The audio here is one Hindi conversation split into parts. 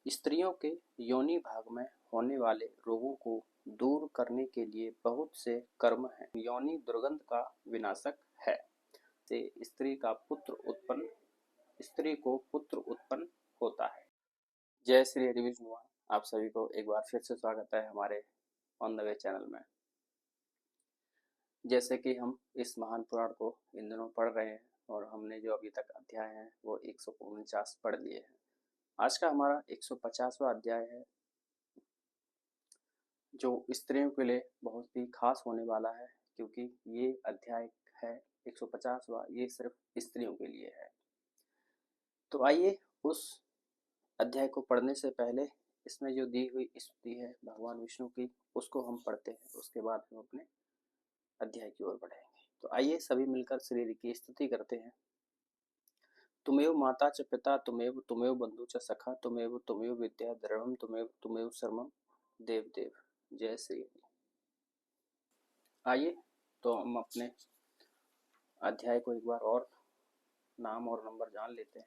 स्त्रियों के योनि भाग में होने वाले रोगों को दूर करने के लिए बहुत से कर्म हैं। योनि दुर्गंध का विनाशक है। से स्त्री को पुत्र उत्पन्न होता है। जय श्री हरि विष्णु। आप सभी को एक बार फिर से स्वागत है हमारे ऑन द वे चैनल में। जैसे कि हम इस महान पुराण को इन दिनों पढ़ रहे हैं और हमने जो अभी तक अध्याय हैं वो 149 पढ़ लिए हैं। आज का हमारा 150वां अध्याय है जो स्त्रियों के लिए बहुत ही खास होने वाला है, क्योंकि ये अध्याय है 150वां, ये सिर्फ स्त्रियों के लिए है। तो आइए उस अध्याय को पढ़ने से पहले इसमें जो दी हुई स्तुति है भगवान विष्णु की, उसको हम पढ़ते हैं। उसके बाद हम अपने अध्याय की ओर बढ़ेंगे। तो आइए सभी मिलकर श्री हरि की स्तुति करते हैं। तुमेव माता च पिता तुमेव बंधु च सखा तुमेव विद्या द्रवम तुमेव सर्वम देव देव। जय श्री हरि। आइए तो हम अपने अध्याय को एक बार और नाम और नंबर जान लेते हैं।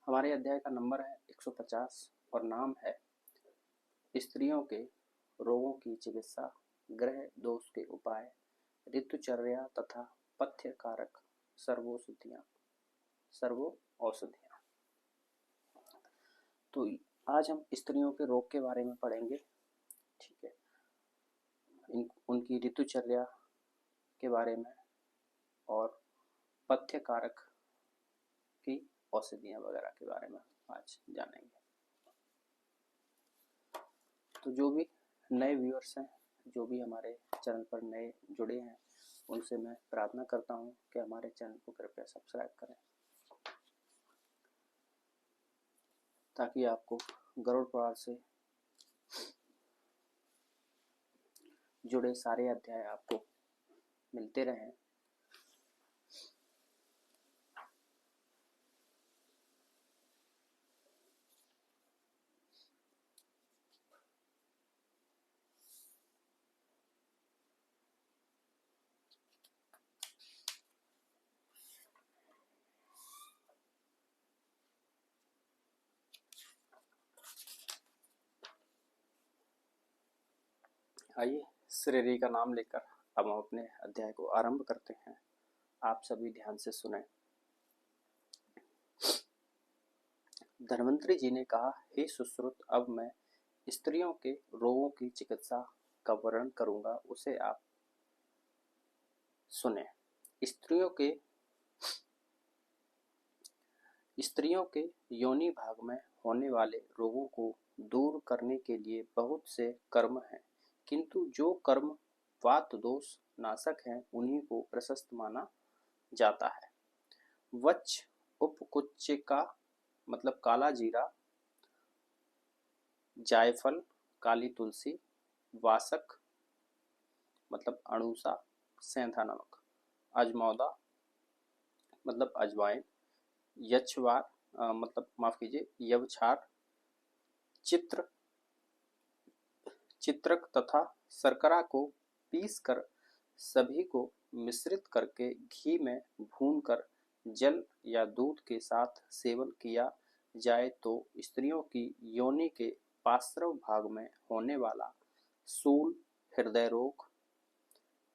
हमारे अध्याय का नंबर है 150 और नाम है स्त्रियों के रोगों की चिकित्सा, ग्रह दोष के उपाय, ऋतुचर्या तथा पथ्य कारक सर्वो औषधियां। तो आज हम स्त्रियों के रोग के बारे में पढ़ेंगे। ठीक है, उनकी ऋतुचर्या के बारे में और पथ्य कारक की औषधियां वगैरह के बारे में आज जानेंगे। तो जो भी नए व्यूअर्स हैं, जो भी हमारे चैनल पर नए जुड़े हैं, उनसे मैं प्रार्थना करता हूं कि हमारे चैनल को कृपया सब्सक्राइब करें, ताकि आपको गरुड़ पुराण से जुड़े सारे अध्याय आपको मिलते रहें। आइए श्री हरि का नाम लेकर अब हम अपने अध्याय को आरंभ करते हैं। आप सभी ध्यान से सुने। धन्वंतरी जी ने कहा, हे सुश्रुत, अब मैं स्त्रियों के रोगों की चिकित्सा का वर्णन करूंगा, उसे आप सुने। स्त्रियों के योनि भाग में होने वाले रोगों को दूर करने के लिए बहुत से कर्म हैं, किंतु जो कर्म वात दोष नाशक हैं उन्हीं को प्रशस्त माना जाता है। वच्छ उपकुच्चिका मतलब काला जीरा, जायफल काली तुलसी, वासक मतलब अणुसा सेंधा नमक, अजमौदा मतलब अजवाइन, यक्षवार मतलब माफ कीजिए यवछार, चित्रक तथा शर्करा को पीसकर सभी को मिश्रित करके घी में भूनकर जल या दूध के साथ सेवन किया जाए तो स्त्रियों की योनि के पार्श्व भाग में होने वाला शूल, हृदय रोग,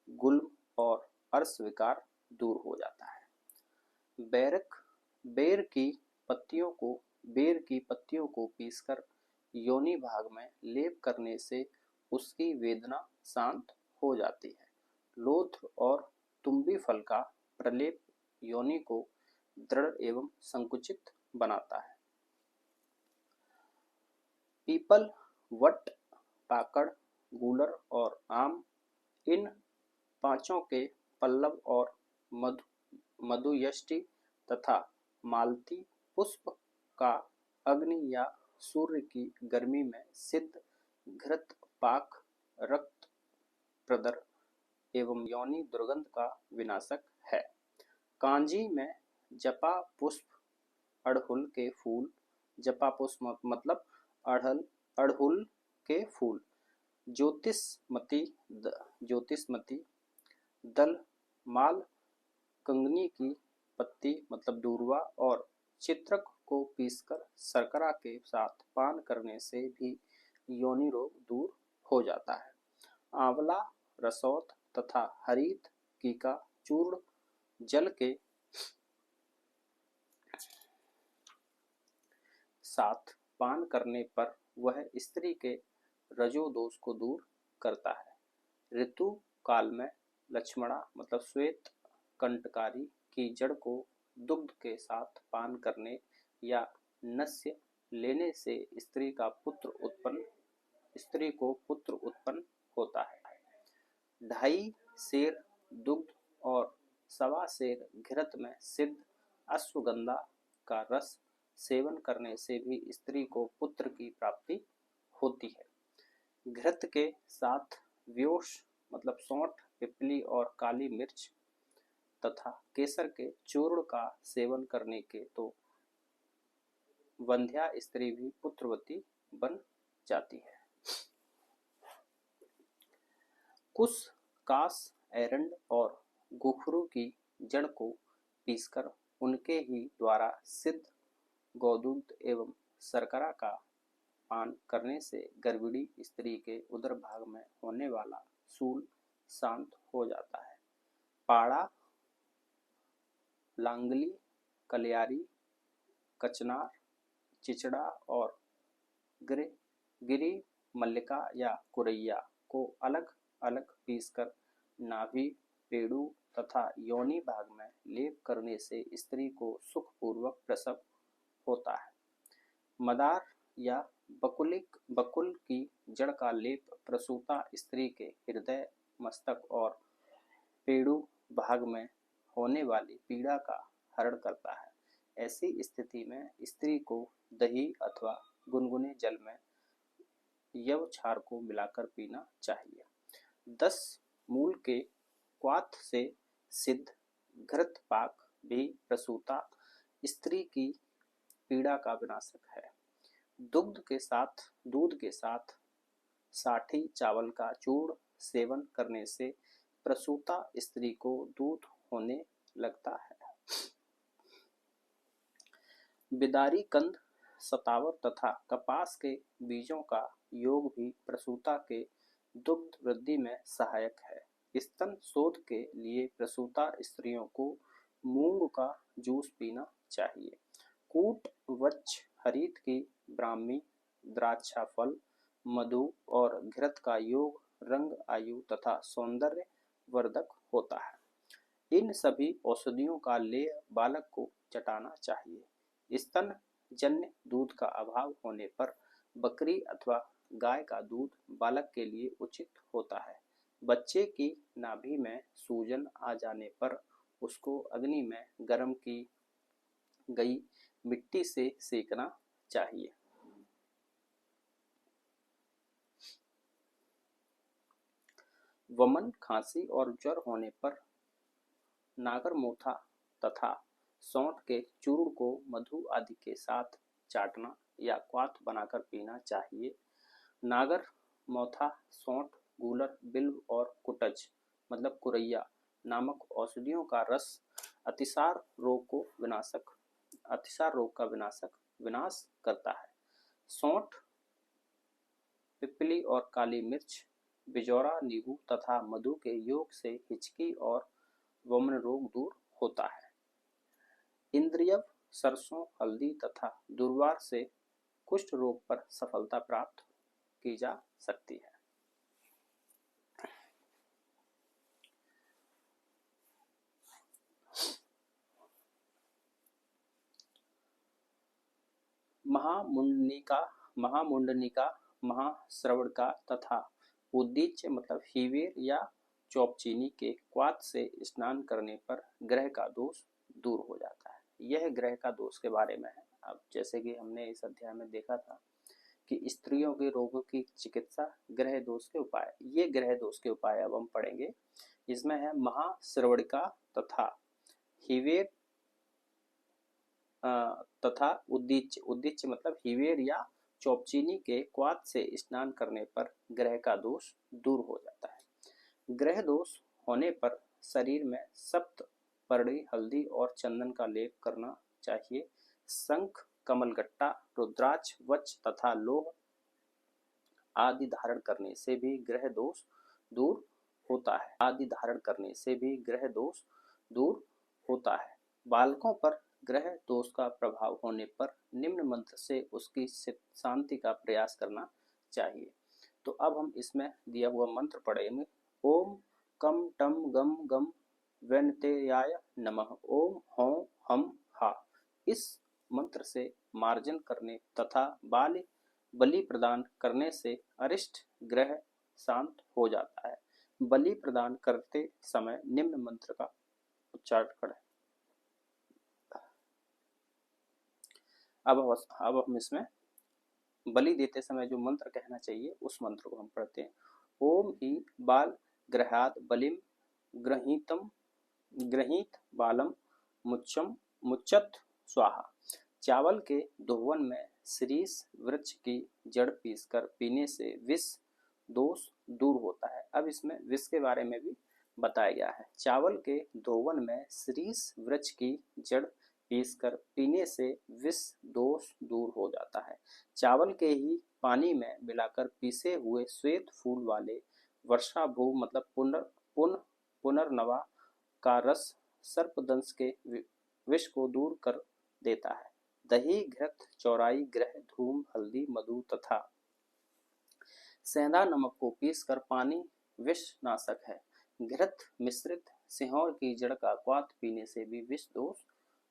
गुल्म और अर्श विकार दूर हो जाता है। बेर की पत्तियों को पीसकर योनि भाग में लेप करने से उसकी वेदना शांत हो जाती है। लोथ और तुम्बी फल का प्रलेप योनि को दृढ़ एवं संकुचित बनाता है। पीपल, वट, पाकड़, गूलर और आम, इन पांचों के पल्लव और मधुयष्टि तथा मालती पुष्प का अग्नि या सूर्य की गर्मी में सिद्ध घृत पाक रक्त प्रदर एवं योनि दुर्गंध का विनाशक है। कांजी में जपा पुष्प, अड़हुल के फूल, जपा पुष्प मतलब अड़हुल के फूल, ज्योतिषमती दल, माल कंगनी की पत्ती मतलब दूर्वा और चित्रक को पीसकर शर्करा के साथ पान करने से भी योनि रोग दूर हो जाता है। आंवला, रसौत तथा हरीत की का चूर्ण जल के साथ पान करने पर वह स्त्री के रजो दोष को दूर करता है। ऋतु काल में लक्ष्मणा मतलब श्वेत कंटकारी की जड़ को दुग्ध के साथ पान करने या नस्य लेने से स्त्री को पुत्र उत्पन्न होता है। 2.5 सेर दुग्ध और 1.25 सेर घृत में सिद्ध अश्वगंधा का रस सेवन करने से भी स्त्री को पुत्र की प्राप्ति होती है। घृत के साथ व्योष मतलब सौंठ, पिपली और काली मिर्च तथा केसर के चूर्ण का सेवन करने के तो वंध्या स्त्री भी पुत्रवती बन जाती है। कुश, कास, एरंड और गुखरू की जड़ को पीसकर उनके ही द्वारा सिद्ध गोदूध एवं शर्करा का पान करने से गर्भिणी स्त्री के उदर भाग में होने वाला शूल शांत हो जाता है। पाड़ा, लांगली, कलियारी, कचनार, चिचड़ा और गिरी मल्लिका या कुरैया को अलग अलग पीसकर नाभि, पेड़ू तथा योनि भाग में लेप करने से स्त्री को सुखपूर्वक प्रसव होता है। मदार या बकुल की जड़ का लेप प्रसूता स्त्री के हृदय, मस्तक और पेड़ू भाग में होने वाली पीड़ा का हरण करता है। ऐसी स्थिति में स्त्री को दही अथवा गुनगुने जल में यवक्षार को मिलाकर पीना चाहिए। 10 मूल के क्वाथ से सिद्ध घृत पाक भी प्रसूता स्त्री की पीड़ा का विनाशक है। दूध के साथ साठी चावल का चूर्ण सेवन करने से प्रसूता स्त्री को दूध होने लगता है। बिदारी कंद, सतावर तथा कपास के बीजों का योग भी प्रसूता के दुग्ध वृद्धि में सहायक है। स्तन शोध के लिए प्रसूता स्त्रियों को मूंग का जूस पीना चाहिए। कूट, वृक्ष, हरीत की ब्राह्मी, द्राक्षा फल, मधु और घृत का योग रंग, आयु तथा सौंदर्य वर्धक होता है। इन सभी औषधियों का लेह बालक को चटाना चाहिए। स्तन जन्य दूध का अभाव होने पर बकरी अथवा गाय का दूध बालक के लिए उचित होता है। बच्चे की नाभि में सूजन आ जाने पर उसको अग्नि में गर्म की गई मिट्टी से सेकना चाहिए। वमन, खांसी और ज्वर होने पर नागरमोथा तथा सौंठ के चूर्ण को मधु आदि के साथ चाटना या क्वाथ बनाकर पीना चाहिए। नागर मोथा, सौंठ, गूलर, बिल्व और कुटज मतलब कुरैया नामक औषधियों का रस अतिसार रोग का विनाश करता है। सौंठ, पिपली और काली मिर्च, बिजौरा, नींबू तथा मधु के योग से हिचकी और वमन रोग दूर होता है। इंद्रियव, सरसों, हल्दी तथा दुर्वार से कुष्ठ रोग पर सफलता प्राप्त की जा सकती है। महामुंडनिका, महाश्रवणका तथा उद्दीच्य मतलब हीवेर या चौपचीनी के क्वाथ से स्नान करने पर ग्रह का दोष दूर हो जाता है। यह ग्रह का दोष के बारे में है। अब जैसे कि हमने इस अध्याय में देखा था कि स्त्रियों के रोगों की चिकित्सा, ग्रह दोष के उपाय, ये ग्रह दोष के उपाय अब हम पढ़ेंगे। इसमें है महाश्रवणिका तथा हिवेर तथा उद्दीच्य मतलब हिवेर या चौपचीनी के क्वाथ से स्नान करने पर ग्रह का दोष दूर हो जाता है। ग्रह दोष होने पर शरीर में सप्त परड़ी, हल्दी और चंदन का लेप करना चाहिए। शंख, कमलगट्टा, रुद्राक्ष, वज्र तथा लोह आदि धारण करने से भी ग्रह दोष दूर होता है। आदि धारण करने से भी ग्रह दोष दूर होता है। बालकों पर ग्रह दोष का प्रभाव होने पर निम्न मंत्र से उसकी शांति का प्रयास करना चाहिए। तो अब हम इसमें दिया हुआ मंत्र पढ़ेंगे। ओम कम टम गम गम वेनतेयाय नमः। ओम हौं हम हा। इस मंत्र से मार्जन करने तथा बलि प्रदान करने से अरिष्ट ग्रह शांत हो जाता है। बलि प्रदान करते समय निम्न मंत्र का उच्चारण करें। अब हम इसमें बलि देते समय जो मंत्र कहना चाहिए उस मंत्र को हम पढ़ते हैं। ओम ही बाल ग्रहाद बलिम गृहीत बालम मुच्चत स्वाहा। चावल के दोवन में शीरीष वृक्ष की जड़ पीसकर पीने से विष दोष दूर होता है। अब इसमें विष के बारे में भी बताया गया है। चावल के दोवन में शीरीष वृक्ष की जड़ पीसकर पीने से विष दोष दूर हो जाता है। चावल के ही पानी में मिलाकर पीसे हुए श्वेत फूल वाले वर्षाभू मतलब पुनर्नवा का रस सर्पदंश के विष को दूर कर देता है। दही, घृत, चौराई, ग्रह, धूम, हल्दी, मधु तथा सेंधा नमक को पीसकर पानी विष नाशक है। घृत मिश्रित सिंहौर की जड़ का क्वाथ पीने से भी विष दोष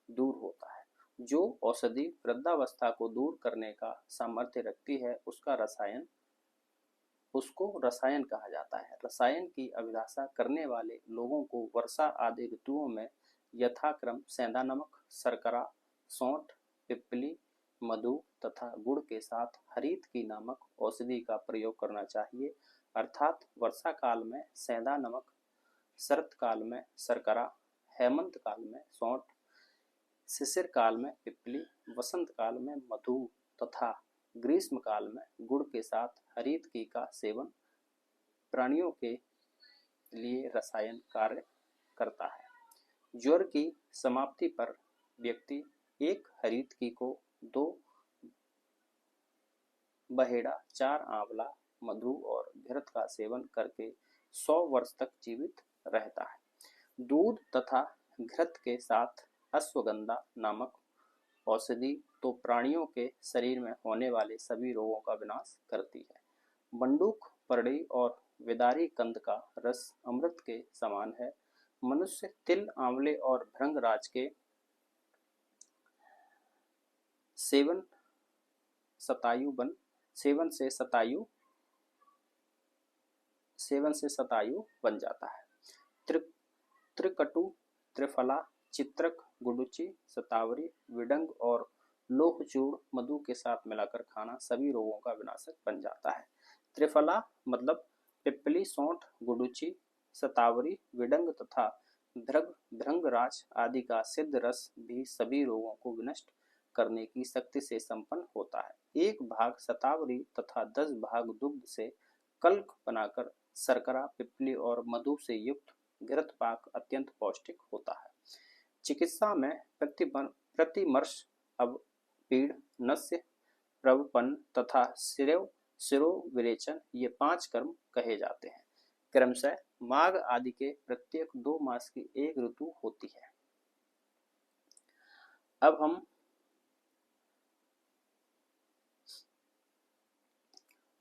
दूर होता है। जो औषधि वृद्धावस्था को दूर करने का सामर्थ्य रखती है उसको रसायन कहा जाता है। रसायन की अभिलाषा करने वाले लोगों को वर्षा आदि ऋतुओं में यथाक्रम सेंधा नमक, शर्करा, सौंठ, पिप्पली, मधु तथा गुड़ के साथ हरीत की नामक औषधि का प्रयोग करना चाहिए। अर्थात वर्षा काल में सेंधा नमक, शरत काल में शर्करा, हेमंत काल में सौंठ, शिशिर काल में पिप्पली, वसंत काल में मधु तथा ग्रीष्म काल में गुड़ के साथ हरीत की का सेवन प्राणियों के लिए रसायन कार्य करता है। ज्वर की समाप्ति पर व्यक्ति एक हरीत की को 2 बहेड़ा, 4 आंवला, मधु और घृत का सेवन करके 100 वर्ष तक जीवित रहता है। दूध तथा घृत के साथ अश्वगंधा नामक औषधि तो प्राणियों के शरीर में होने वाले सभी रोगों का विनाश करती है। बंडूक, परड़ी और विदारी कंद का रस अमृत के समान है। मनुष्य तिल, आंवले और भृंगराज के सेवन से शतायु बन जाता है। त्रिकटु, त्रिफला, चित्रक, गुडुचि, शतावरी, विडंग और लोहचूर्ण मधु के साथ मिलाकर खाना सभी रोगों का विनाशक बन जाता है। त्रिफला मतलब पिप्पली, सौंठ, गुडुचि, शतावरी, विडंग तथा भृंगराज आदि का सिद्ध रस भी सभी रोगों को विनष्ट करने की शक्ति से संपन्न होता है। 1 भाग शतावरी तथा 10 भाग दुग्ध से कल्क बनाकर शर्करा, पिप्पली और मधु से युक्त घृत पाक अत्यंत पौष्टिक होता है। चिकित्सा में प्रतिमर्श, अवपीड़, नस्य प्रवपन तथा शिरोविरेचन ये 5 कर्म कहे जाते हैं। क्रमशः माघ आदि के प्रत्येक 2 मास की एक ऋतु होती है। अब हम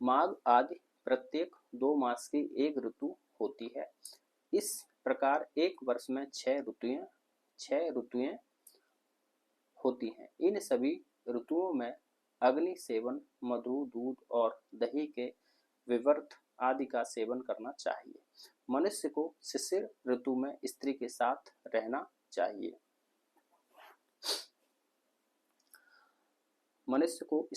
माघ आदि प्रत्येक 2 मास की एक ऋतु होती है। इस प्रकार एक वर्ष में 6 ऋतुएं होती हैं। इन सभी ऋतुओं में अग्नि सेवन, मधु, दूध और दही के विवर्त आदि का सेवन करना चाहिए। मनुष्य को शिशिर ऋतु में स्त्री के साथ रहना चाहिए। मनुष्य को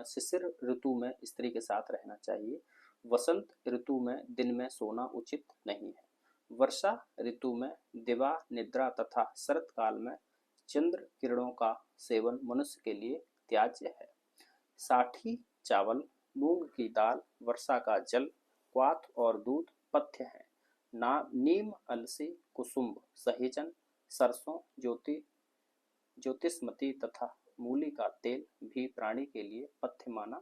शिशिर ऋतु में स्त्री के साथ रहना चाहिए। वसंत ऋतु में दिन में सोना उचित नहीं है। वर्षा ऋतु में दिवा निद्रा तथा शरत काल में चंद्र किरणों का सेवन मनुष्य के लिए त्याज्य है। साठी चावल, मूंग की दाल, वर्षा का जल, क्वाथ और दूध पथ्य है। नीम, अलसी, कुसुम्भ, सहेजन, सरसों, ज्योतिषमती तथा मूली का तेल भी प्राणी के लिए पथ्य माना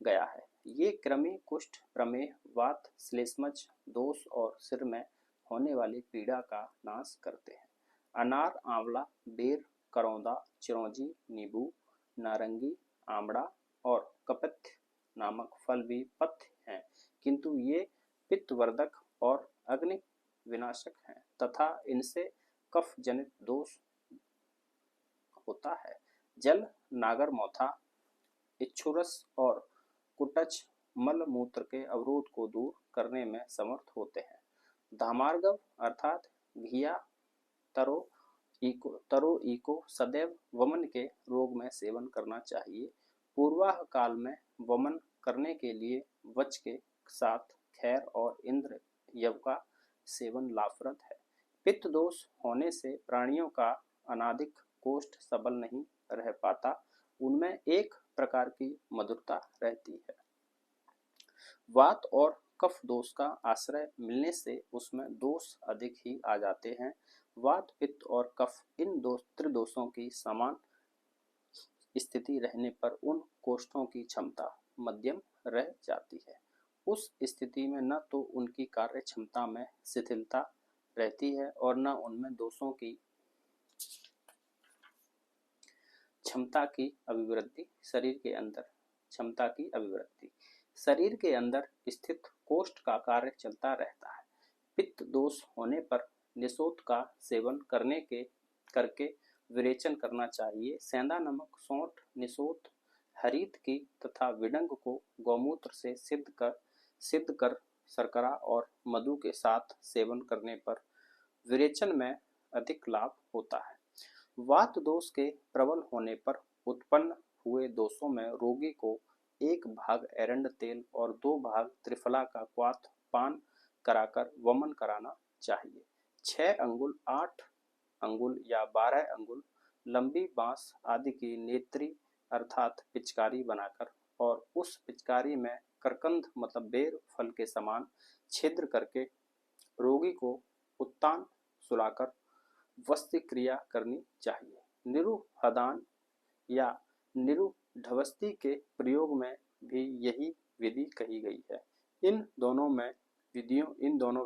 गया है। ये कृमि, कुष्ठ, प्रमेह, वात, श्लेष्मज दोष और सिर में होने वाली पीड़ा का नाश करते हैं। अनार, आंवला, बेर, करौंदा, चिरौंजी, नींबू, नारंगी, आमड़ा और कपत्य नामक फल भी पथ्य हैं, किंतु ये पित्तवर्धक और अग्नि विनाशक हैं तथा इनसे कफ जनित दोष होता है। जल, नागरमौथा, इक्षुरस और कुटच मल मूत्र के अवरोध को दूर करने में समर्थ होते हैं। धामार्गव अर्थात घिया, तरो ईको सदैव वमन के रोग में सेवन करना चाहिए। पूर्वाह काल में वमन करने के लिए वच के साथ खैर और इंद्र यव का सेवन लाभप्रद है। पित्त दोष होने से प्राणियों का अनादिक कोष्ठ सबल नहीं रह पाता, उनमें एक प्रकार की मधुरता रहती है। वात और कफ दोष का आश्रय मिलने से उसमें दोष अधिक ही आ जाते हैं। वात, पित्त और कफ इन त्रिदोषों की समान स्थिति रहने पर उन कोष्ठों की क्षमता मध्यम रह जाती है। उस स्थिति में न तो उनकी कार्य क्षमता में शिथिलता रहती है और न उनमें दोषों की क्षमता की अभिवृद्धि। शरीर के अंदर स्थित कोष्ठ का कार्य चलता रहता है। पित्त दोष होने पर निषोध का सेवन करके विरेचन करना चाहिए। सेंधा नमक, सौंठ, निषोध, हरीत की तथा विडंग को गौमूत्र से सिद्ध कर शर्करा और मधु के साथ सेवन करने पर विरेचन में अधिक लाभ होता है। वात दोष के प्रबल होने पर उत्पन्न हुए दोषों में रोगी को 1 भाग एरंड तेल और 2 भाग त्रिफला का क्वाथ पान कराकर वमन कराना चाहिए। 6 अंगुल, 8 अंगुल या 12 अंगुल लंबी बांस आदि की नेत्री अर्थात पिचकारी बनाकर और उस पिचकारी में करकंद मतलब बेर फल के समान छिद्र करके रोगी को उत्तान सुलाकर वस्ति क्रिया करनी चाहिए। निरुहदान या निरुढवस्ती के प्रयोग में भी यही विधि कही गई है। इन दोनों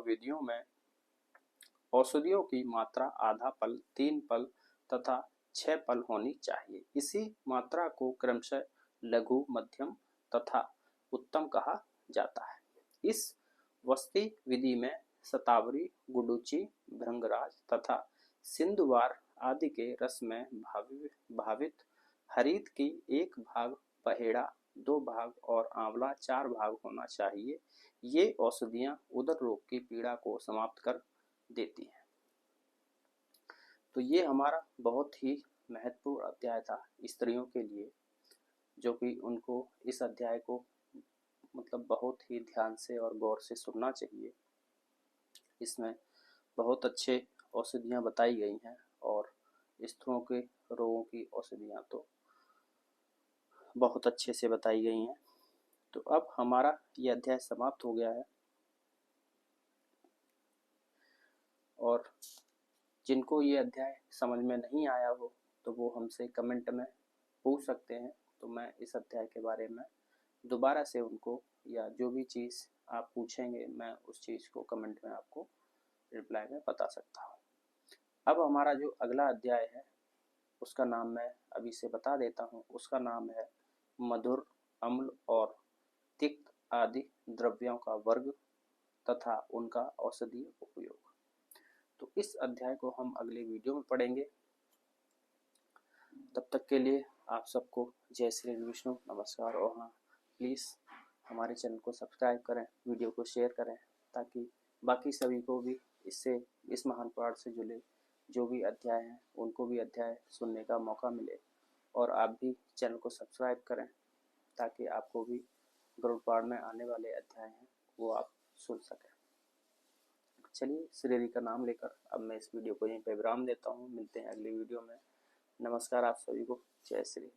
विधियों में औषधियों की मात्रा आधा पल, 3 पल तथा 6 पल होनी चाहिए। इसी मात्रा को क्रमशः लघु, मध्यम तथा उत्तम कहा जाता है। इस वस्ति विधि में शतावरी, गुडुचि, भृंगराज तथा सिंधुवार आदि के रस में भावित हरीत की 1 भाग, पहेड़ा 2 भाग और आंवला 4 भाग होना चाहिए। ये औषधियां उदर रोग की पीड़ा को समाप्त कर देती हैं। तो ये हमारा बहुत ही महत्वपूर्ण अध्याय था स्त्रियों के लिए, जो कि उनको इस अध्याय को मतलब बहुत ही ध्यान से और गौर से सुनना चाहिए। इसमें बहुत अच्छे औषधियाँ बताई गई हैं और स्त्रियों के रोगों की औषधियाँ तो बहुत अच्छे से बताई गई हैं। तो अब हमारा ये अध्याय समाप्त हो गया है और जिनको ये अध्याय समझ में नहीं आया हो तो वो हमसे कमेंट में पूछ सकते हैं। तो मैं इस अध्याय के बारे में दोबारा से उनको या जो भी चीज़ आप पूछेंगे मैं उस चीज़ को कमेंट में आपको रिप्लाई में बता सकता हूँ। अब हमारा जो अगला अध्याय है उसका नाम मैं अभी से बता देता हूँ। उसका नाम है मधुर, अम्ल और तिक्त आदि द्रव्यों का वर्ग तथा उनका औषधीय उपयोग। तो इस अध्याय को हम अगले वीडियो में पढ़ेंगे। तब तक के लिए आप सबको जय श्री विष्णु, नमस्कार। और हाँ, प्लीज़ हमारे चैनल को सब्सक्राइब करें, वीडियो को शेयर करें ताकि बाकी सभी को भी इससे इस महान पुराण से जुड़े जो भी अध्याय हैं उनको भी अध्याय सुनने का मौका मिले। और आप भी चैनल को सब्सक्राइब करें ताकि आपको भी गरुड़ पुराण में आने वाले अध्याय हैं वो आप सुन सकें। चलिए, श्री हरि का नाम लेकर अब मैं इस वीडियो को यहीं पे विराम देता हूँ। मिलते हैं अगले वीडियो में। नमस्कार आप सभी को, जय श्री।